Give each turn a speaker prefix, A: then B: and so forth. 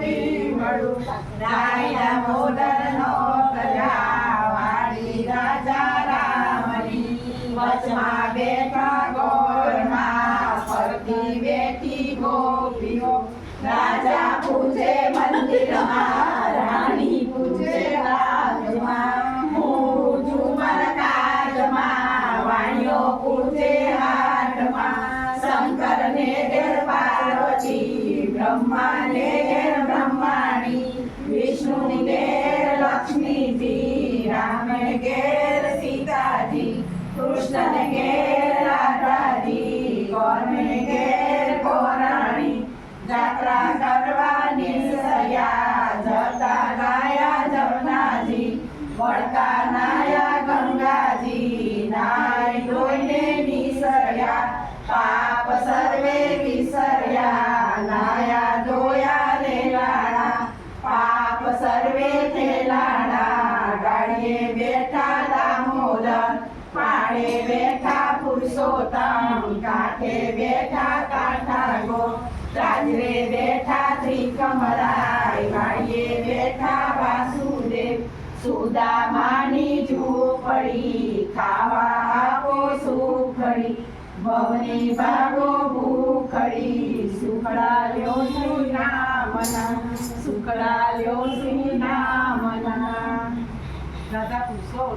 A: પીવડું રાયડા મોદરનો તજા વાળી રાજા રામની વચમાં બેઠા ગોરમાં ફરતી બેઠી ગોપીઓ રાજા પૂજે મંદિરમાં રાણી પૂજે રાજમાં હું ઝુમર કાજમાં વાણીઓ પૂજે હાટમાં શંકરને ઘેર પાર્વતી બ્રહ્માને ઘેર બ્રહ્માણી વિષ્ણુને ઘેર લક્ષ્મીજી રામને ઘેર સીતાજી કૃષ્ણને ઘેર રાધાજી ગોરને ઘેર ગોરાણી જાત્રા કરવાની સયા જતા નાયા જમનાજી વળતા નાયા ગંગાજી નાય ધોઈને નિસર્યા પાપ સર્વે વિસર્યા નાયા ધોયા લેલાણા પાપ સર્વે થેલાણા ગાડીએ બેઠા દામોદર પાડે બેઠા પુરુષોત્તમ કાંઠે બેઠા કાંઠા ગો રાજરે બેઠા ત્રિકમરાય વાડીએ બેઠા વાસુદેવ સુદામાની ઝૂંપડી ખાવા આપો સુખડી ભવની ભાગો ભૂખડી સુખડા લ્યો શ્રી નામના સુખડા લ્યો શ્રી નામના રાધા પુરુષો